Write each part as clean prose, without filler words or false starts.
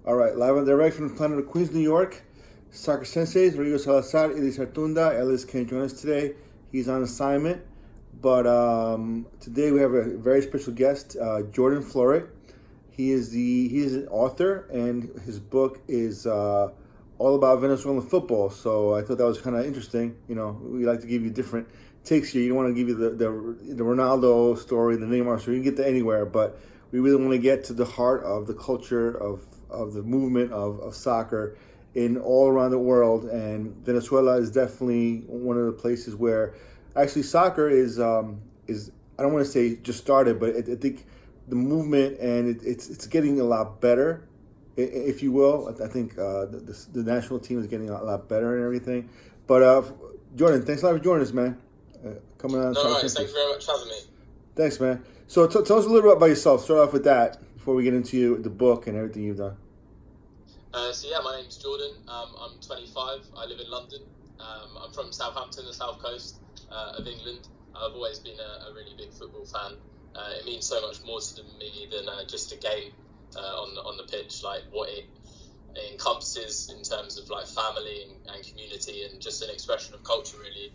All right, live and direct from the planet of Queens, New York. Soccer Senseis, Rodrigo Salazar, Elis Artunda. Elis can't join us today. He's on assignment. But today we have a very special guest, Jordan Florit. He is an author, and his book is all about Venezuelan football. So I thought that was kind of interesting. You know, we like to give you different takes here. You don't want to give you the Ronaldo story, the Neymar story. You can get to anywhere, but we really want to get to the heart of the culture of the movement of soccer in all around the world. And Venezuela is definitely one of the places where actually soccer is I don't want to say just started, but I think the movement and it's getting a lot better, if you will. I think the national team is getting a lot better and everything. But Jordan, thanks a lot for joining us, man. Coming on. No, right. Thank you very much for having me. Thanks, man. So tell us a little bit about yourself. Start off with that before we get into the book and everything you've done. My name's Jordan. I'm 25. I live in London. I'm from Southampton, the south coast of England. I've always been a really big football fan. It means so much more to me than just a game on the pitch. Like what it encompasses in terms of like family and community and just an expression of culture. Really,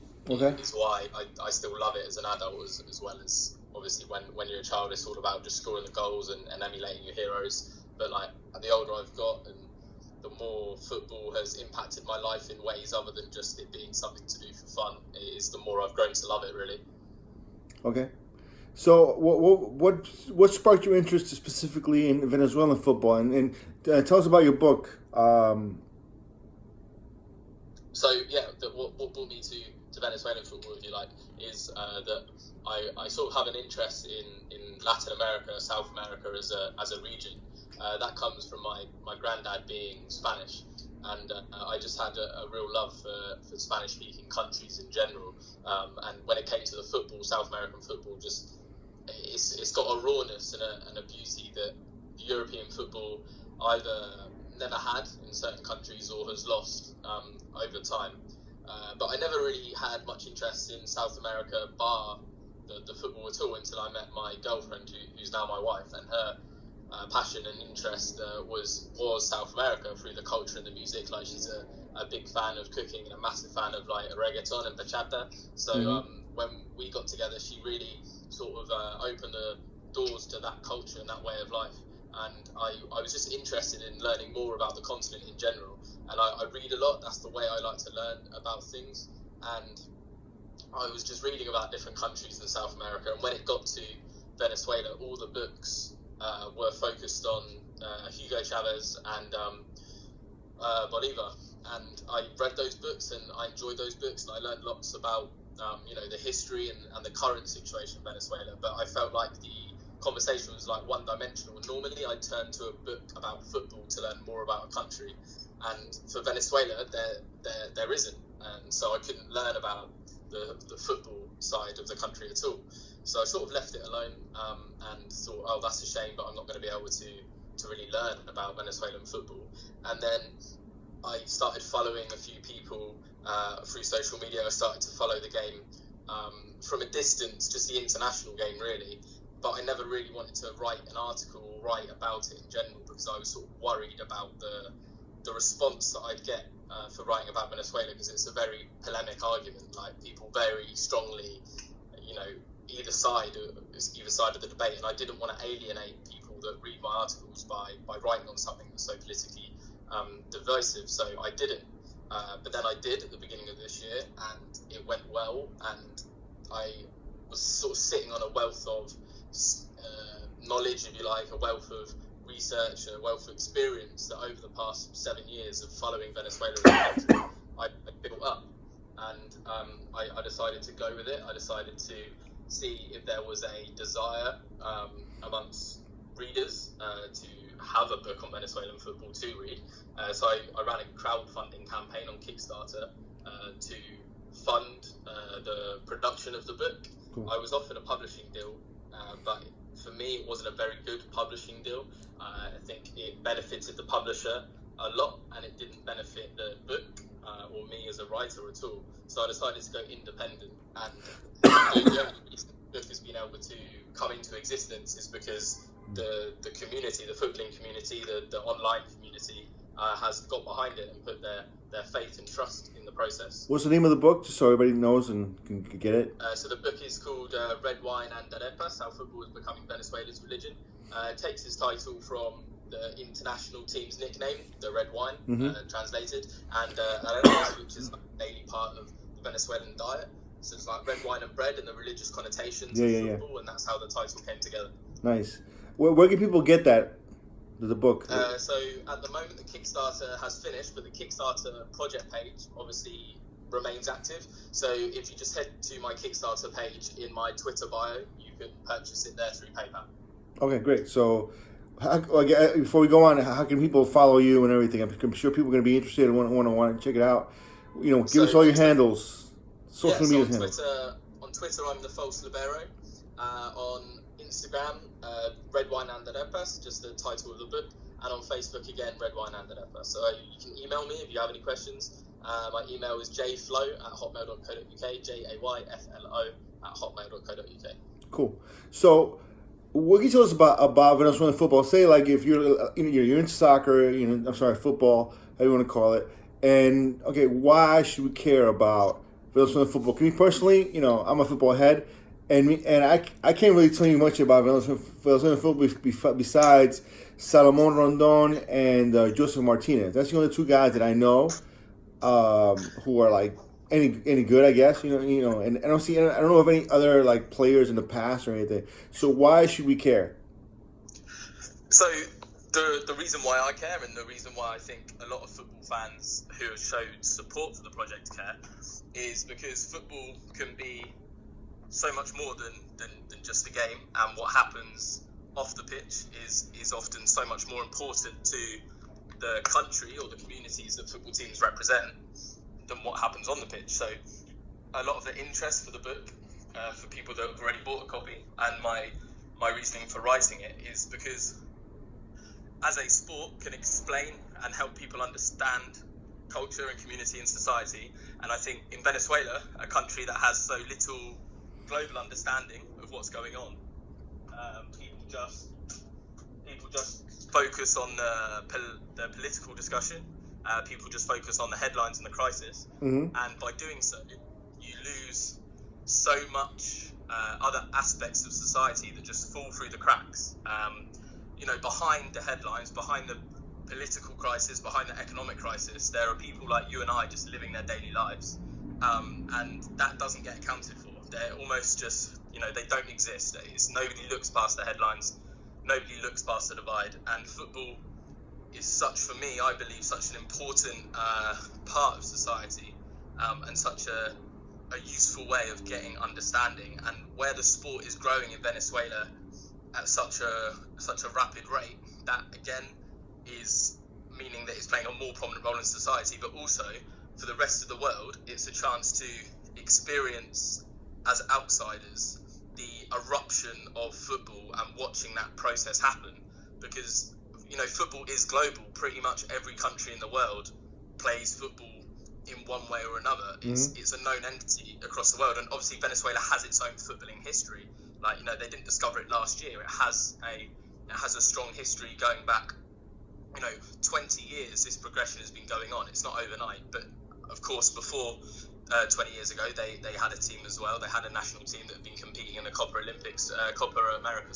is why I still love it as an adult as well as obviously when you're a child. It's all about just scoring the goals and emulating your heroes. But like the older I've got and the more football has impacted my life in ways other than just it being something to do for fun, is the more I've grown to love it, really. Okay. So what sparked your interest specifically in Venezuelan football? And tell us about your book. What brought me to Venezuelan football, if you like, is that I sort of have an interest in Latin America, South America as a region. That comes from my granddad being Spanish, and I just had a real love for Spanish-speaking countries in general. And when it came to the football, South American football, just it's got a rawness and a beauty that European football either never had in certain countries or has lost over time. But I never really had much interest in South America, bar the football at all, until I met my girlfriend, who's now my wife, and her passion and interest was South America through the culture and the music. Like she's a big fan of cooking and a massive fan of like reggaeton and bachata. So when we got together, she really sort of opened the doors to that culture and that way of life. And I was just interested in learning more about the continent in general. And I read a lot. That's the way I like to learn about things. And I was just reading about different countries in South America. And when it got to Venezuela, all the books were focused on Hugo Chavez and Bolivar. And I read those books and I enjoyed those books, and I learned lots about the history and the current situation in Venezuela. But I felt like the conversation was like one-dimensional. Normally I'd turn to a book about football to learn more about a country, and for Venezuela there isn't, and so I couldn't learn about the football side of the country at all. So I sort of left it alone and thought, oh, that's a shame, but I'm not going to be able to really learn about Venezuelan football. And then I started following a few people through social media. I started to follow the game from a distance, just the international game really. But I never really wanted to write an article or write about it in general, because I was sort of worried about the response that I'd get for writing about Venezuela, because it's a very polemic argument. Like people very strongly, either side of the debate, and I didn't want to alienate people that read my articles by writing on something that's so politically divisive. So I didn't. But then I did at the beginning of this year, and it went well, and I was sort of sitting on a wealth of knowledge, if you like, a wealth of research, a wealth of experience that over the past 7 years of following Venezuela as a country, I built up. And I decided to go with it. I decided to see if there was a desire amongst readers to have a book on Venezuelan football to read. So I ran a crowdfunding campaign on Kickstarter to fund the production of the book. Cool. I was offered a publishing deal, but for me it wasn't a very good publishing deal. I think it benefited the publisher a lot, and it didn't benefit the book or me as a writer at all. So I decided to go independent, and the only reason the book has been able to come into existence is because the community, the footballing community, the online community has got behind it and put their faith and trust in the process. What's the name of the book, just so everybody knows and can get it? So the book is called Red Wine and Arepas, How Football is Becoming Venezuela's Religion. It takes its title from the international team's nickname, the Red Wine, translated, and Arepas, which is like a daily part of the Venezuelan diet. So it's like red wine and bread and the religious connotations of football, and that's how the title came together. Nice. Where can people get that, the book? So at the moment, the Kickstarter has finished, but the Kickstarter project page obviously remains active. So if you just head to my Kickstarter page in my Twitter bio, you can purchase it there through PayPal. Okay, great. So before we go on, how can people follow you and everything? I'm sure people are going to be interested and want to check it out. Give us all your handles. Social media handles. On Twitter, I'm the False Libero. On Instagram, Red Wine and Arepas, just the title of the book. And on Facebook, again, Red Wine and Arepas. So you can email me if you have any questions. My email is jayflo@hotmail.co.uk, jayflo@hotmail.co.uk. Cool. So, what can you tell us about Venezuelan football? Say, like, if you're into soccer, football, how you want to call it, and okay, why should we care about Venezuelan football? Me personally, I'm a football head, and I can't really tell you much about Venezuelan football besides Salomon Rondon and Joseph Martinez. That's the only two guys that I know who are like any good, I guess. And I don't know of any other like players in the past or anything. So why should we care? So the reason why I care, and the reason why I think a lot of football fans who have showed support for the project care, is because football can be so much more than just a game, and what happens off the pitch is often so much more important to the country or the communities that football teams represent than what happens on the pitch. So a lot of the interest for the book, for people that have already bought a copy, and my reasoning for writing it is because as a sport can explain and help people understand culture and community and society, and I think in Venezuela, a country that has so little global understanding of what's going on, people just focus on the political discussion. People just focus on the headlines and the crisis, and by doing so, you lose so much other aspects of society that just fall through the cracks. Behind the headlines, behind the political crisis, behind the economic crisis, there are people like you and I just living their daily lives, and that doesn't get accounted for. They're almost just, they don't exist. Nobody looks past the headlines, nobody looks past the divide, and football is for me, I believe, such an important part of society, and such a useful way of getting understanding. And where the sport is growing in Venezuela at such a rapid rate, that again is meaning that it's playing a more prominent role in society, but also for the rest of the world, it's a chance to experience as outsiders the eruption of football and watching that process happen, because football is global. Pretty much every country in the world plays football in one way or another. It's a known entity across the world, and obviously Venezuela has its own footballing history. They didn't discover it last year. It has a strong history going back 20 years. This progression has been going on. It's not overnight, but of course before 20 years ago they had a team as well. They had a national team that had been competing in the Copa America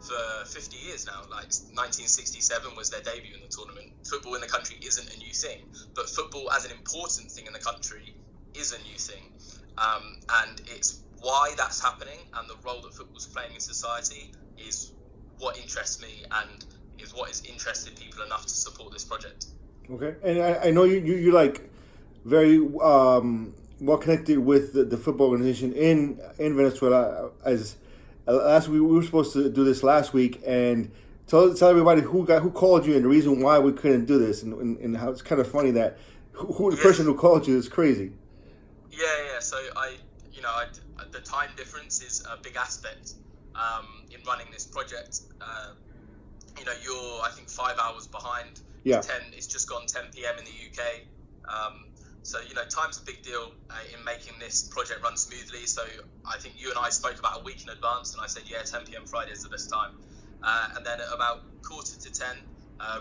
for 50 years now. 1967 was their debut in the tournament. Football in the country isn't a new thing, but football as an important thing in the country is a new thing, and it's why that's happening, and the role that football's playing in society is what interests me and is what has interested people enough to support this project. Okay, and I know you're like very well connected with the football organization in Venezuela. As last we were supposed to do this last week, and tell everybody who called you and the reason why we couldn't do this, and how it's kind of funny that the person who called you is crazy. Yeah. So the time difference is a big aspect in running this project. You're I think 5 hours behind. Yeah. It's just gone 10 p.m. in the UK. So, time's a big deal in making this project run smoothly. So I think you and I spoke about a week in advance, and I said, 10 p.m. Friday is the best time. And then at about 9:45,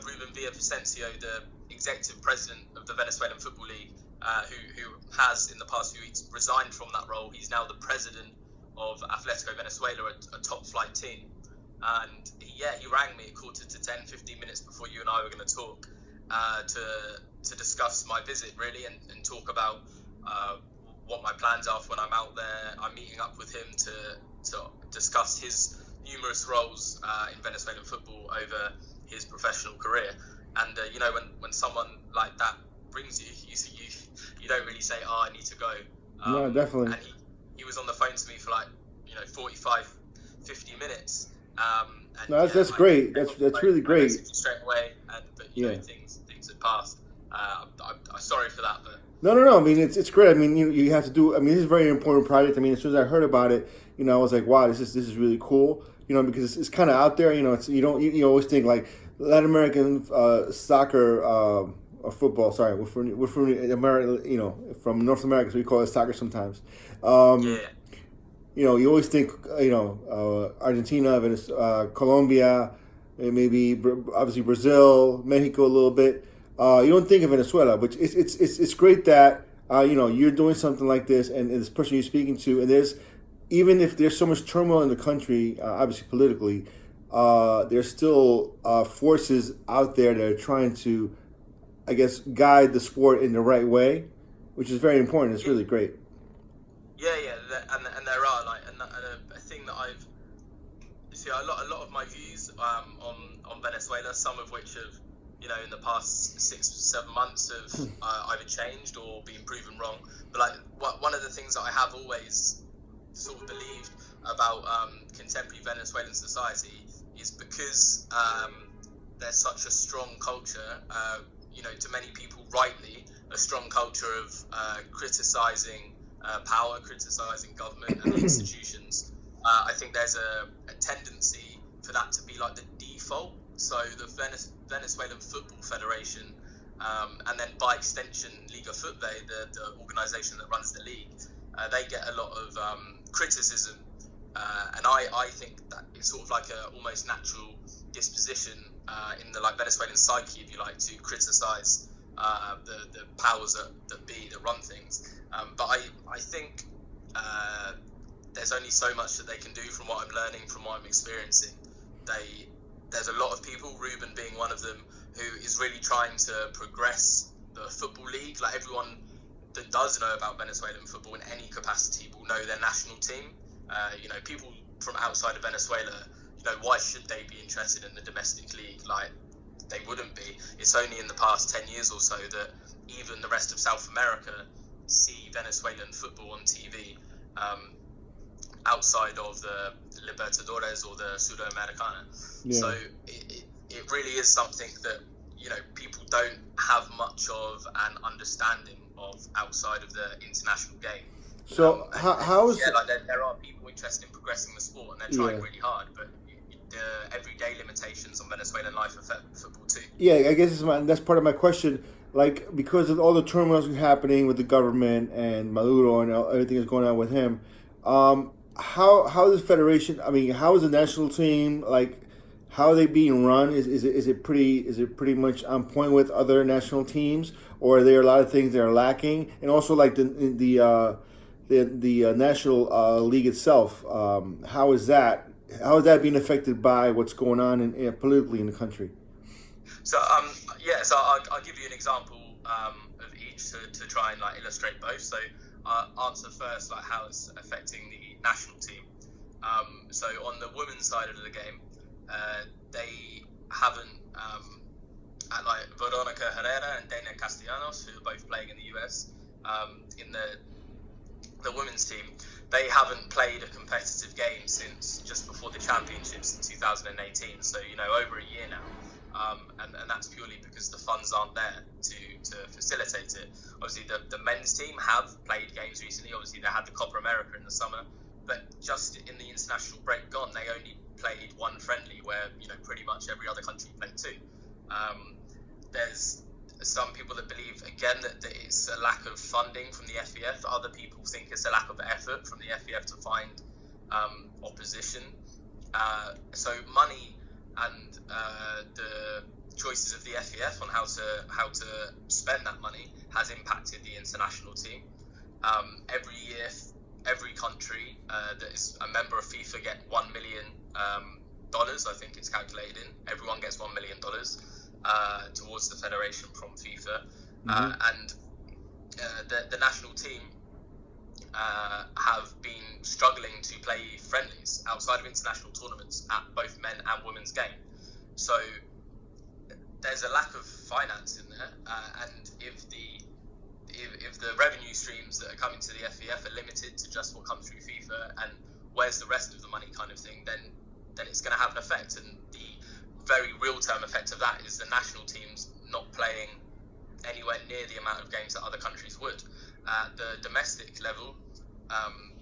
Ruben Villavicencio, the executive president of the Venezuelan Football League, who has in the past few weeks resigned from that role. He's now the president of Atletico Venezuela, a top flight team. And he rang me at 9:45, 15 minutes before you and I were going to talk, to discuss my visit, really, and talk about what my plans are for when I'm out there. I'm meeting up with him to discuss his numerous roles in Venezuelan football over his professional career. And when someone like that brings you don't really say, I need to go. No, definitely. And he was on the phone to me for 45, 50 minutes. And no, that's great. That's really great. Straight away, but things had passed. I'm sorry for that, but no. I mean, it's great. I mean, you have to do. I mean, this is a very important project. I mean, as soon as I heard about it, I was like, wow, this is really cool. Because it's kind of out there. It's you always think like Latin American soccer or football. Sorry, we're from America. From North America, so we call it soccer sometimes. You always think, Argentina, Colombia, maybe obviously Brazil, Mexico a little bit. You don't think of Venezuela, but it's great that you're doing something like this, and this person you're speaking to, and even if there's so much turmoil in the country, obviously politically, there's still forces out there that are trying to, I guess, guide the sport in the right way, which is very important. It's really great. And there are and a thing that I've a lot of my views on Venezuela, some of which have in the past 6-7 months have either changed or been proven wrong. But one of the things that I have always sort of believed about contemporary Venezuelan society is because there's such a strong culture, to many people rightly, a strong culture of criticizing power, criticizing government and the institutions. I think there's a tendency for that to be like the default. So the Venezuelan Football Federation, and then by extension Liga Futbol, the organisation that runs the league, they get a lot of criticism, and I think that it's sort of like a almost natural disposition in the Venezuelan psyche, if you like, to criticise the powers that be that run things. But I think there's only so much that they can do from what I'm learning, from what I'm experiencing. There's a lot of people, Ruben being one of them, who is really trying to progress the football league. Everyone that does know about Venezuelan football in any capacity will know their national team. People from outside of Venezuela, why should they be interested in the domestic league? They wouldn't be. It's only in the past 10 years or so that even the rest of South America see Venezuelan football on TV, outside of the Libertadores or the Sudamericana. Yeah. So it really is something that people don't have much of an understanding of outside of the international game. So how is there are people interested in progressing the sport, and they're trying really hard, but the everyday limitations on Venezuelan life affect football too. Yeah, I guess that's part of my question. Because of all the turmoil happening with the government and Maduro and everything that's going on with him, how is the federation? I mean, how is the national team? How are they being run? Is it pretty much on point with other national teams, or are there a lot of things that are lacking? And also, the national league itself, how is that being affected by what's going on politically in the country? So so I'll give you an example of each to try and illustrate both. So I'll answer first how it's affecting the national team. So on the women's side of the game, they haven't Veronica Herrera and Dana Castellanos, who are both playing in the US, in the women's team, they haven't played a competitive game since just before the championships in 2018. So over a year now. And that's purely because the funds aren't there to facilitate it. Obviously, the men's team have played games recently. Obviously, they had the Copa America in the summer, but just in the international break gone, they only played one friendly, where pretty much every other country played two. There's some people that believe again that it's a lack of funding from the FEF. Other people think it's a lack of effort from the FEF to find opposition. So money and the choices of the FEF on how to spend that money has impacted the international team. Every year, every country that is a member of FIFA get $1 million. I think it's calculated in. Everyone gets $1 million towards the federation from FIFA, and the national team have been struggling to play friendlies outside of international tournaments at both men and women's game. So there's a lack of finance in there, and if the revenue streams that are coming to the FEF are limited to just what comes through FIFA, and where's the rest of the money kind of thing, then it's going to have an effect. And the very real-term effect of that is the national teams not playing anywhere near the amount of games that other countries would. At the domestic level,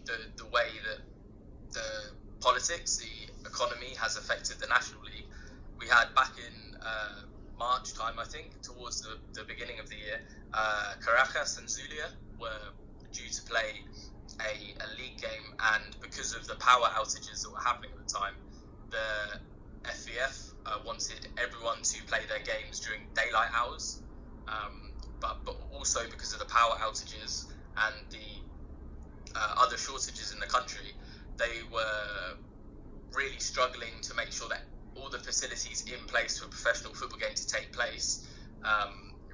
the way that the politics, the economy has affected the National League, we had back in March time, I think, towards the beginning of the year, Caracas and Zulia were due to play a league game, and because of the power outages that were happening at the time, the FEF wanted everyone to play their games during daylight hours, but also because of the power outages and the other shortages in the country, they were really struggling to make sure that all the facilities in place for a professional football game to take place,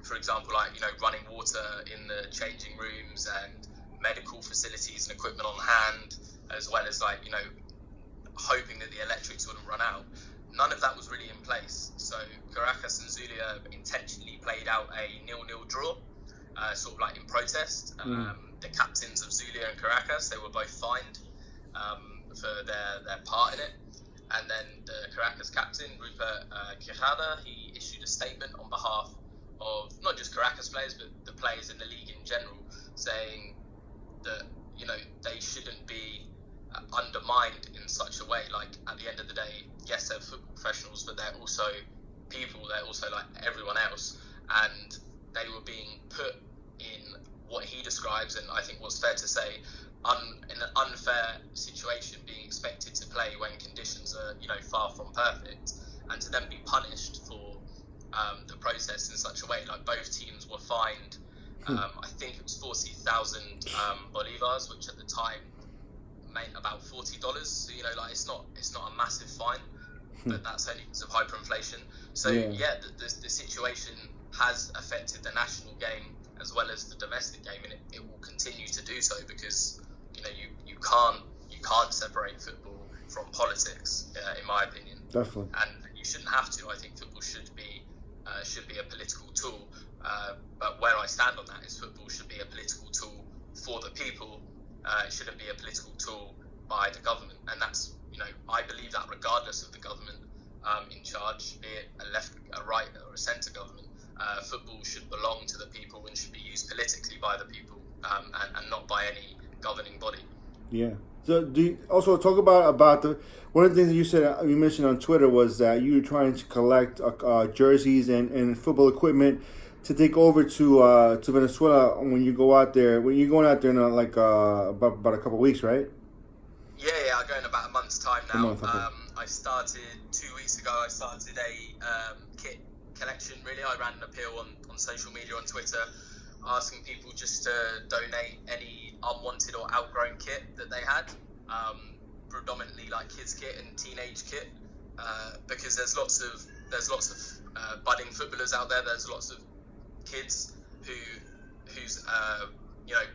for example, like, running water in the changing rooms and medical facilities and equipment on hand, as well as hoping that the electrics wouldn't run out. None of that was really in place. So Caracas and Zulia intentionally played out a 0-0 draw, sort of in protest. The captains of Zulia and Caracas, they were both fined for their part in it. And then the Caracas captain, Rupert Quijada, he issued a statement on behalf of not just Caracas players, but the players in the league in general, saying that, they shouldn't be undermined in such a way. Like, at the end of the day, yes, they're football professionals, but they're also people, they're also like everyone else, and they were being put in what he describes, and I think what's fair to say, in an unfair situation, being expected to play when conditions are, far from perfect, and to then be punished for the process in such a way. Like, both teams were fined, I think it was 40,000 bolivars, which at the time meant about $40. So, it's not a massive fine, but that's only because of hyperinflation. So the situation has affected the national game as well as the domestic game, and it will continue to do so, because you can't separate football from politics, in my opinion. Definitely. And you shouldn't have to. I think football should be a political tool. But where I stand on that is football should be a political tool for the people. It shouldn't be a political tool by the government, and that's I believe that regardless of the government in charge, be it a left, a right, or a centre government, football should belong to the people and should be used politically by the people, and not by any governing body. Yeah. So do you also talk about the one of the things that you mentioned on Twitter was that you were trying to collect jerseys and football equipment to take over to Venezuela when you go out there. When you're going out there in about a couple of weeks, right? Yeah, I go in about a month's time now. A month, okay. I started 2 weeks ago. I started a kit collection. Really, I ran an appeal on social media, on Twitter, asking people just to donate any unwanted or outgrown kit that they had, predominantly like kids kit and teenage kit, because there's lots of budding footballers out there. There's lots of kids whose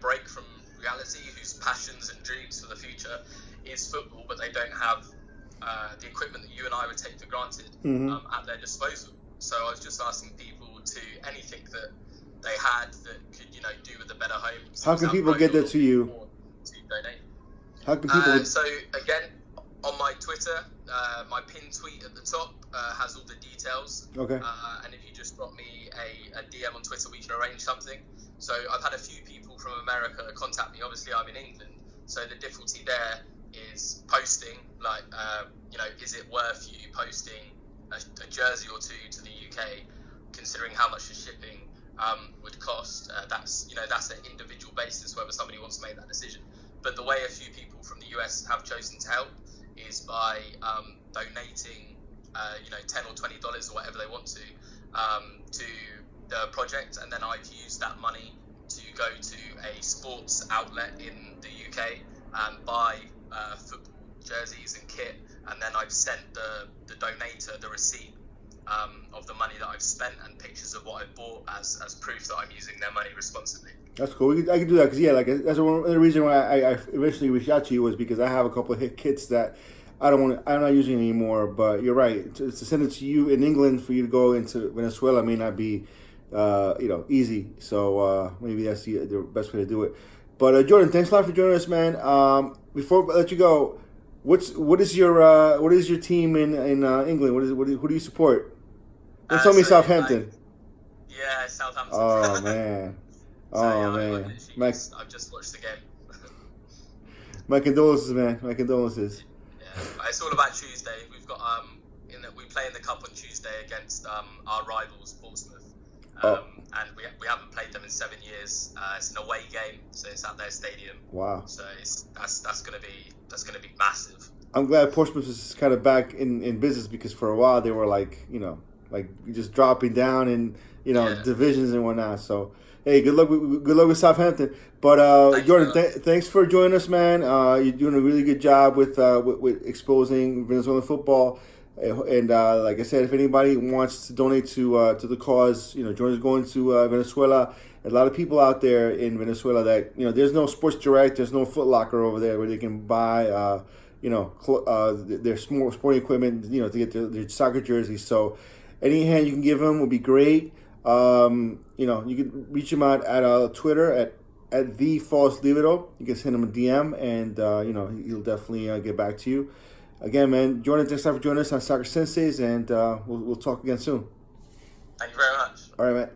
break from reality, whose passions and dreams for the future is football, but they don't have the equipment that you and I would take for granted at their disposal. So I was just asking people to anything that they had that could do with a better home. How can people get that to you? To donate. How can people? So again, on my Twitter, my pinned tweet at the top has all the details. Okay. And if you just drop me a DM on Twitter, we can arrange something. So I've had a few people from America contact me. Obviously, I'm in England, so the difficulty there is posting. Like, is it worth you posting a jersey or two to the UK, considering how much the shipping would cost. That's an individual basis whether somebody wants to make that decision. But the way a few people from the US have chosen to help is by donating, $10 or $20 or whatever they want to the project, and then I've used that money to go to a sports outlet in the UK and buy football jerseys and kit, and then I've sent the donator the receipt of the money that I've spent and pictures of what I've bought as proof that I'm using their money responsibly. That's cool. I can do that because that's one of the reason why I eventually reached out to you was because I have a couple of kits that I'm not using anymore. But you're right. To send it to you in England for you to go into Venezuela may not be easy. So maybe that's the best way to do it. But Jordan, thanks a lot for joining us, man. Before I let you go, what is your team in England? Who do you support? Don't tell me Southampton. Yeah, Southampton. Oh man. I've just watched the game. My condolences, man. My condolences. Yeah, it's all about Tuesday. We've got we play in the cup on Tuesday against our rivals Portsmouth, and we haven't played them in 7 years. It's an away game, so it's at their stadium. Wow. So that's gonna be massive. I'm glad Portsmouth is kind of back in business because for a while they were like just dropping down in divisions and whatnot. So. Hey, good luck with Southampton. But Jordan, thanks for joining us, man. You're doing a really good job with exposing Venezuelan football. And like I said, if anybody wants to donate to the cause, Jordan's going to Venezuela. A lot of people out there in Venezuela that there's no Sports Direct, there's no Foot Locker over there where they can buy their sporting equipment, to get their soccer jerseys. So any hand you can give them would be great. You can reach him out at Twitter at the false libero. You can send him a DM, and he'll definitely get back to you. Again, man, Jordan, thanks for joining us on Soccer Senseis, and we'll talk again soon. Thank you very much. All right, man.